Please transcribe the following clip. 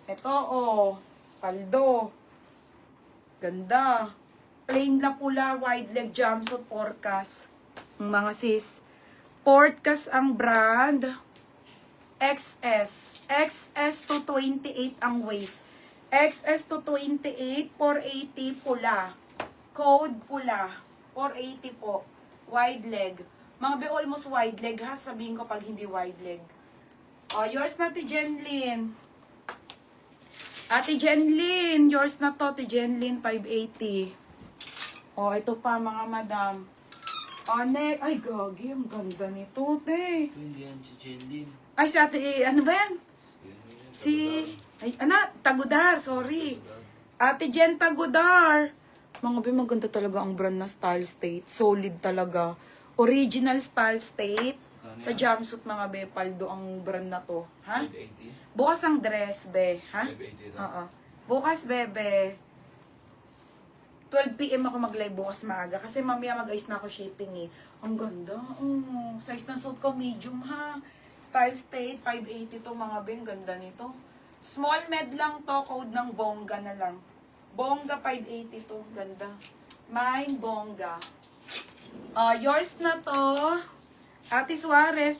Ito, oh. Paldo. Ganda. Plain na pula, wide leg jumpsuit, Porkas. Mga sis. Porkas ang brand. XS. XS to 28 ang waist. XS to 28, 480 pula. Code pula. 480 po. Wide leg. Mga be, almost wide leg ha. Sabihin ko pag hindi wide leg. Oh, yours na, Ate Jenlyn. Ate Jenlyn, yours na to, Ate Jenlyn, 580. Oh, ito pa mga madam. Oh, ay, gagi, ang ganda nito, te. Ito hindi yan si Jenlyn. Ay, si ate, ano ba yan? Ay, Tagudar, sorry. Ate Jen Tagudar. Mga be, maganda talaga ang brand na Style State. Solid talaga. Original Style State. Sa jumpsuit, mga be, paldo ang brand na to. Ha? 580. Bukas ang dress, be. Ha? 580 ito. Oo. Bukas, bebe. 12 PM ako mag-live bukas maaga. Kasi mamaya mag-ayos na ako shipping eh. Ang ganda. Size ng suit ko, medium ha. Style State, 580 to mga be. Ang ganda nito. Small med lang to. Code ng Bongga na lang. Bongga 580 to. Ganda. Mine, Bongga. Yours na to. Ate Suarez.